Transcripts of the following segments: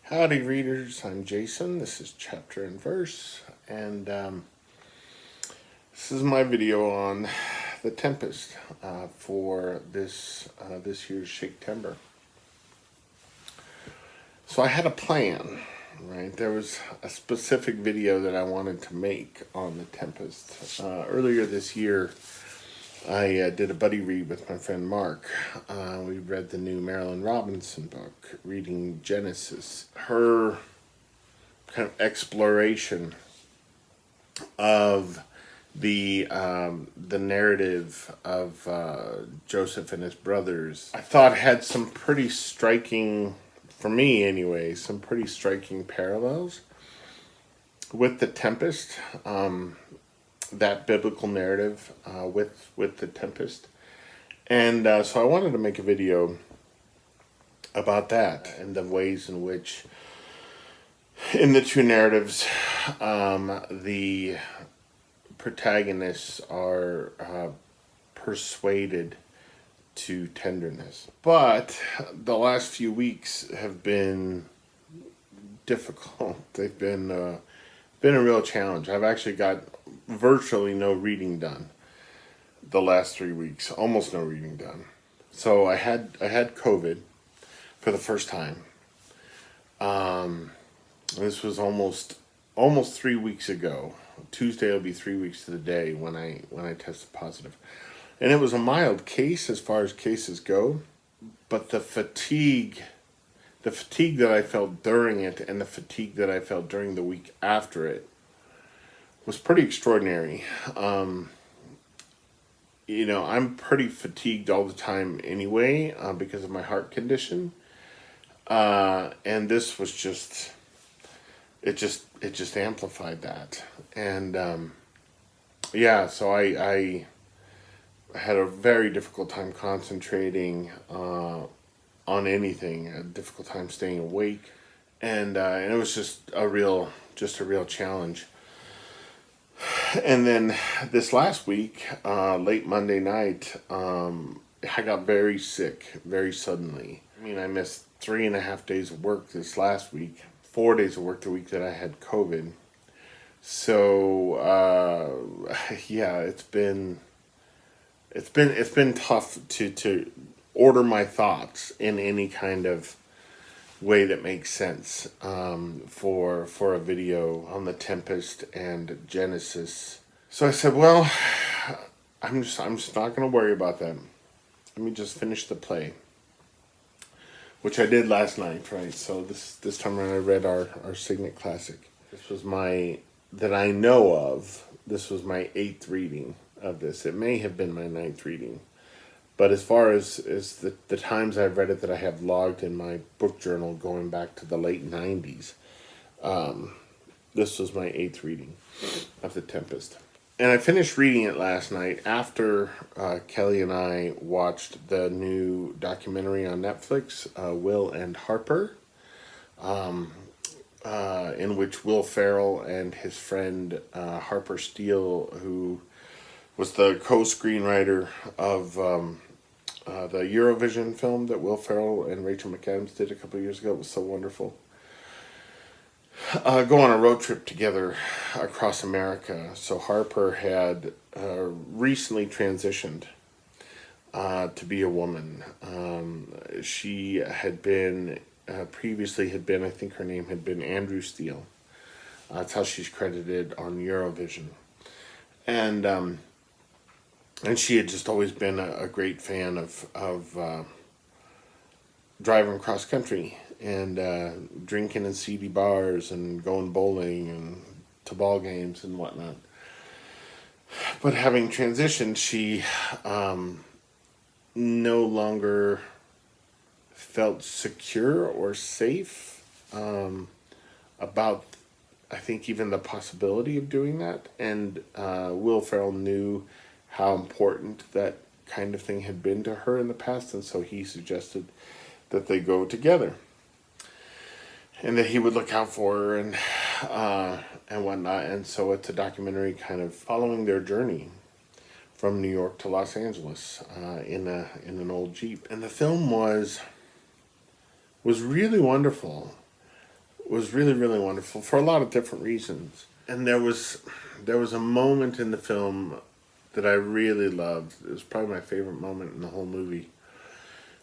Howdy readers, I'm Jason. This is Chapter and Verse, and this is my video on the Tempest for this year's Shaketember. So I had a plan, right? There was a specific video that I wanted to make on the Tempest. Earlier this year, I did a buddy read with my friend Mark. We read the new Marilynne Robinson book, reading Genesis. Her kind of exploration of the narrative of Joseph and his brothers, I thought had some pretty striking, for me anyway, some pretty striking parallels with the Tempest. That biblical narrative with the Tempest, and so I wanted to make a video about that and the ways in which, in the two narratives, the protagonists are persuaded to tenderness. But the last few weeks have been difficult. They've been a real challenge. I've actually got virtually no reading done the last 3 weeks, almost no reading done. So I had COVID for the first time. This was almost 3 weeks ago. Tuesday will be 3 weeks to the day when I tested positive, and it was a mild case as far as cases go, but the fatigue that I felt during it and the fatigue that I felt during the week after it was pretty extraordinary. I'm pretty fatigued all the time anyway because of my heart condition, and this was just amplified that. And so I had a very difficult time concentrating on anything, a difficult time staying awake, and it was just a real challenge. And then this last week, late Monday night, I got very sick very suddenly. I mean, I missed 3.5 days of work this last week, 4 days of work the week that I had COVID. So it's been tough to order my thoughts in any kind of way that makes sense for a video on the Tempest and Genesis. So I said, well, I'm just not going to worry about that. Let me just finish the play, which I did last night, right? So this time around I read our Signet classic. This was that I know of, this was my 8th reading of this. It may have been my 9th reading. But as far as the times I've read it that I have logged in my book journal going back to the late 90s, this was my 8th reading of The Tempest. And I finished reading it last night after Kelly and I watched the new documentary on Netflix, Will and Harper, in which Will Ferrell and his friend Harper Steele, who was the co-screenwriter of the Eurovision film that Will Ferrell and Rachel McAdams did a couple of years ago. It was so wonderful. Go on a road trip together across America. So Harper had recently transitioned to be a woman. She had been, previously had been, I think her name had been Andrew Steele. That's how she's credited on Eurovision. And she had just always been a great fan of driving cross country and drinking in seedy bars and going bowling and to ball games and whatnot. But having transitioned, she no longer felt secure or safe about, I think, even the possibility of doing that. And Will Ferrell knew how important that kind of thing had been to her in the past, and so he suggested that they go together and that he would look out for her and whatnot. And so it's a documentary kind of following their journey from New York to Los Angeles in an old Jeep. And the film was really wonderful. was really, really wonderful for a lot of different reasons. And there was a moment in the film that I really loved. It was probably my favorite moment in the whole movie,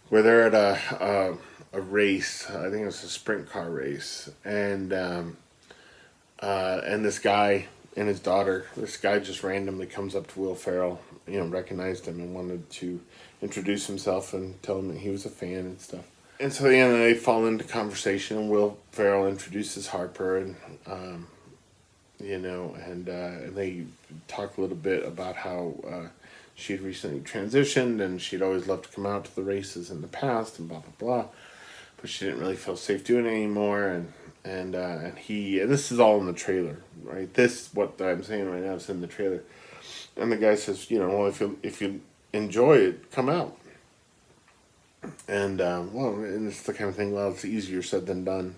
where they're at a race. I think it was a sprint car race, and this guy and his daughter. This guy just randomly comes up to Will Ferrell, recognized him and wanted to introduce himself and tell him that he was a fan and stuff. And so they fall into conversation, and Will Ferrell introduces Harper, and and they talk a little bit about how she had recently transitioned, and she'd always loved to come out to the races in the past, and blah blah blah, but she didn't really feel safe doing it anymore, and this is all in the trailer, right? This, what I'm saying right now, is in the trailer, and the guy says, well, if you enjoy it, come out. And and it's the kind of thing. Well, it's easier said than done.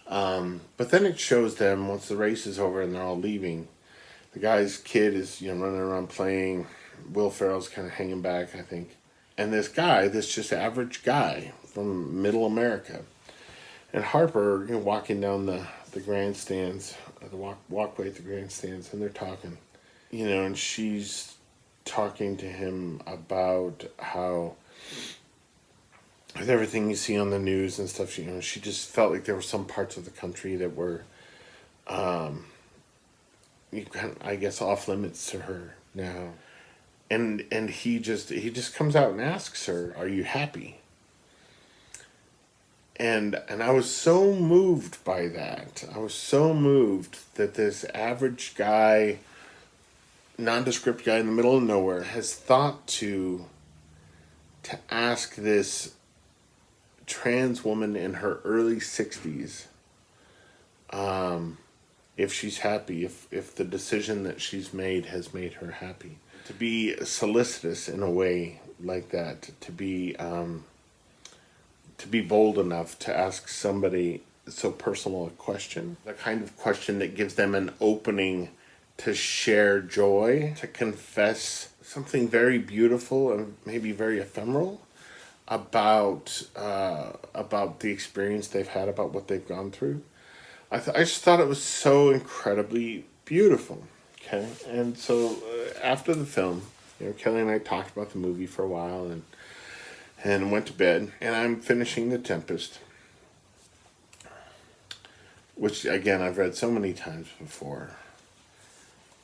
But then it shows them once the race is over and they're all leaving. The guy's kid is running around playing. Will Ferrell's kind of hanging back, I think. And this guy, this just average guy from Middle America, and Harper, walking down the grandstands, the walkway to the grandstands, and they're talking, and she's talking to him about how, with everything you see on the news and stuff, she just felt like there were some parts of the country that were, I guess, off limits to her now. And he just comes out and asks her, "Are you happy?" And I was so moved by that. I was so moved that this average guy, nondescript guy in the middle of nowhere, has thought to ask this trans woman in her early 60s if she's happy, if the decision that she's made has made her happy. To be solicitous in a way like that, to be bold enough to ask somebody so personal a question, the kind of question that gives them an opening to share joy, to confess something very beautiful and maybe very ephemeral about the experience they've had, about what they've gone through. I just thought it was so incredibly beautiful. Okay, and so after the film, Kelly and I talked about the movie for a while, and went to bed. And I'm finishing The Tempest, which again I've read so many times before.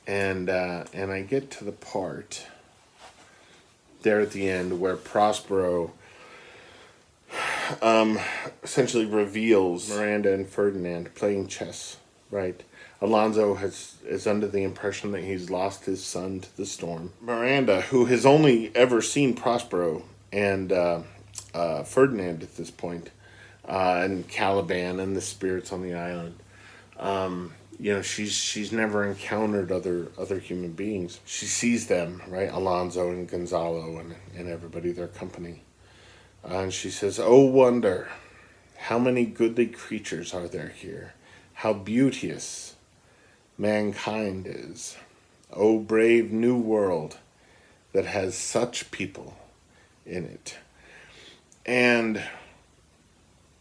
And I get to the part there at the end where Prospero essentially reveals Miranda and Ferdinand playing chess, right? Alonso is under the impression that he's lost his son to the storm. Miranda, who has only ever seen Prospero and Ferdinand at this point, and Caliban and the spirits on the island, she's never encountered other human beings. She sees them, right? Alonso and Gonzalo and everybody, their company. And she says, "Oh wonder, how many goodly creatures are there here? How beauteous mankind is. Oh brave new world that has such people in it." And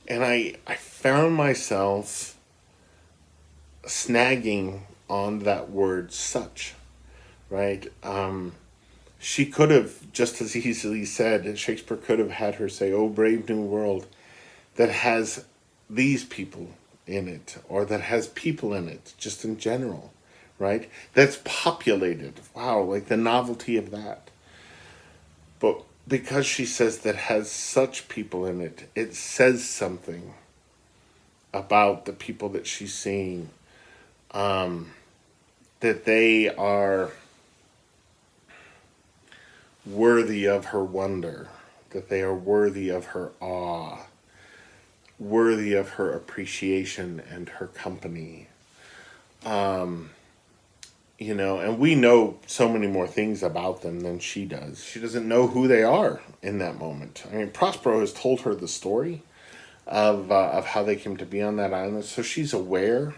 I found myself snagging on that word "such," right? She could have just as easily said, Shakespeare could have had her say, "Oh brave new world that has these people in it," or that has people in it, just in general, right? That's populated. Wow, like the novelty of that. But because she says that has such people in it, it says something about the people that she's seeing, that they are worthy of her wonder, that they are worthy of her awe, worthy of her appreciation and her company. And we know so many more things about them than she does. She doesn't know who they are in that moment. I mean, Prospero has told her the story of how they came to be on that island, so she's aware,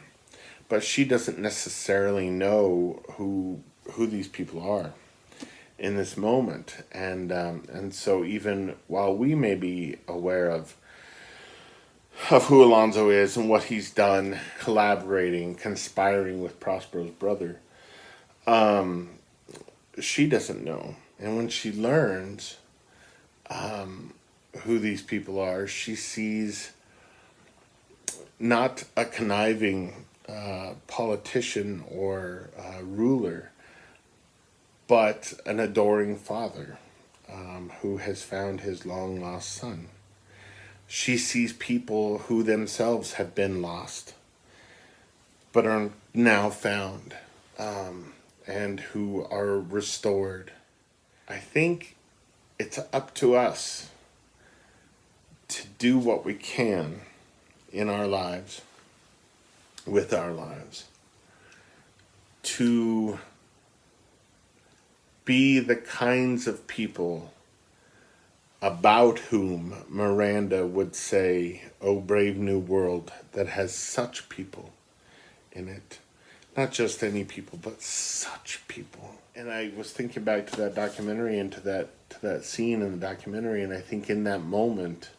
but she doesn't necessarily know who these people are in this moment. And so even while we may be aware of of who Alonzo is and what he's done, collaborating, conspiring with Prospero's brother. Um, she doesn't know. And when she learns who these people are, she sees not a conniving politician or ruler, but an adoring father who has found his long lost son. She sees people who themselves have been lost, but are now found, and who are restored. I think it's up to us to do what we can in our lives, with our lives, to be the kinds of people about whom Miranda would say, "Oh, brave new world that has such people in it." Not just any people, but such people. And I was thinking back to that documentary and to that scene in the documentary, and I think in that moment,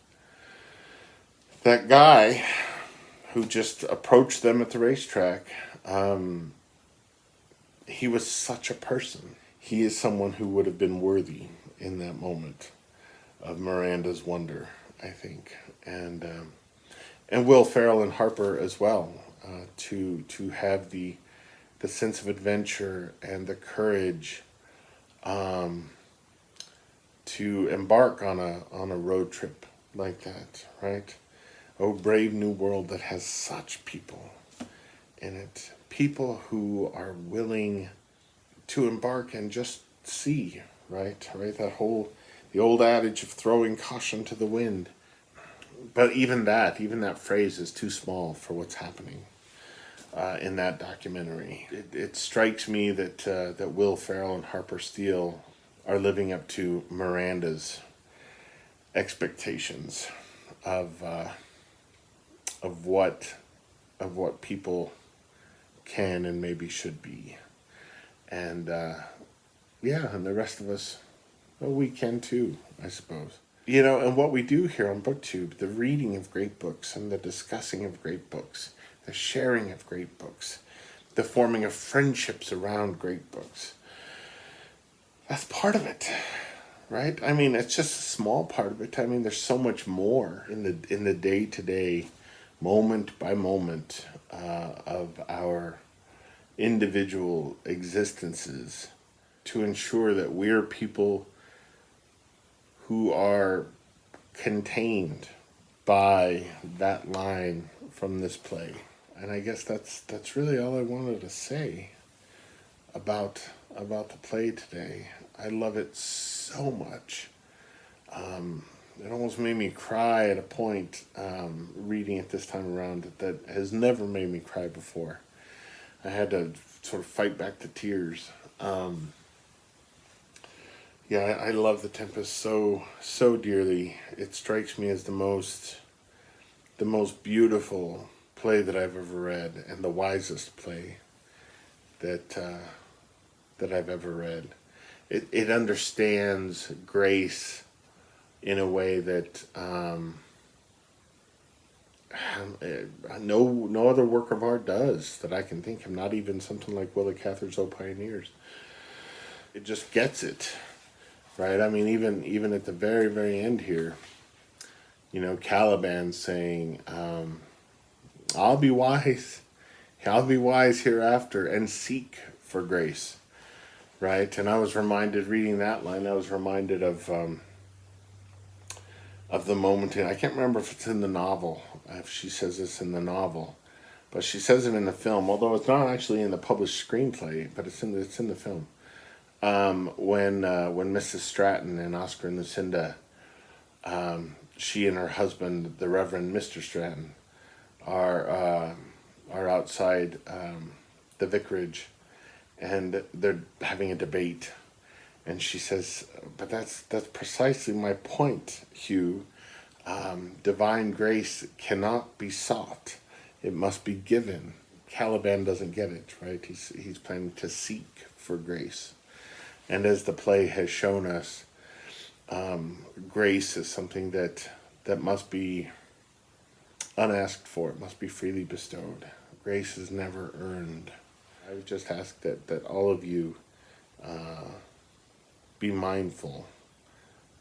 that guy who just approached them at the racetrack, he was such a person. He is someone who would have been worthy in that moment of Miranda's wonder, I think, and Will Ferrell and Harper as well, to have the sense of adventure and the courage to embark on a road trip like that, right? Oh, brave new world that has such people in it, people who are willing to embark and just see, right? The old adage of throwing caution to the wind. But even that phrase is too small for what's happening in that documentary. It strikes me that Will Ferrell and Harper Steele are living up to Miranda's expectations of what people can and maybe should be, and and the rest of us, well, we can too, I suppose. And what we do here on BookTube, the reading of great books and the discussing of great books, the sharing of great books, the forming of friendships around great books, that's part of it, right? I mean, it's just a small part of it. I mean, there's so much more in the day-to-day, moment by moment of our individual existences to ensure that we're people who are contained by that line from this play. And I guess that's really all I wanted to say about the play today. I love it so much. It almost made me cry at a point reading it this time around that has never made me cry before. I had to sort of fight back the tears. I love The Tempest so dearly. It strikes me as the most beautiful play that I've ever read, and the wisest play that I've ever read. It understands grace in a way that no other work of art does that I can think of. Not even something like Willa Cather's O Pioneers. It just gets it, right? I mean, even at the very, very end here, Caliban saying, I'll be wise hereafter and seek for grace, right? And I was reminded, reading that line, I was reminded of the moment I can't remember if it's in the novel, if she says this in the novel, but she says it in the film, although it's not actually in the published screenplay, but it's in the film. When Mrs. Stratton and Oscar and Lucinda, she and her husband, the Reverend Mr. Stratton, are outside the vicarage, and they're having a debate, and she says, "But that's precisely my point, Hugh. Divine grace cannot be sought; it must be given." Caliban doesn't get it, right? He's planning to seek for grace. And as the play has shown us, grace is something that must be unasked for. It must be freely bestowed. Grace is never earned. I would just ask that all of you be mindful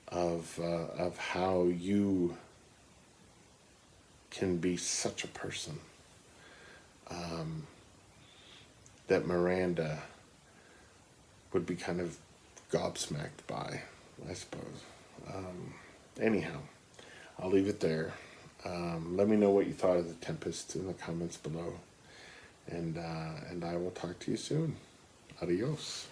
of how you can be such a person that Miranda would be kind of gobsmacked by, I suppose. Anyhow, I'll leave it there. Let me know what you thought of the Tempest in the comments below, and I will talk to you soon. Adios.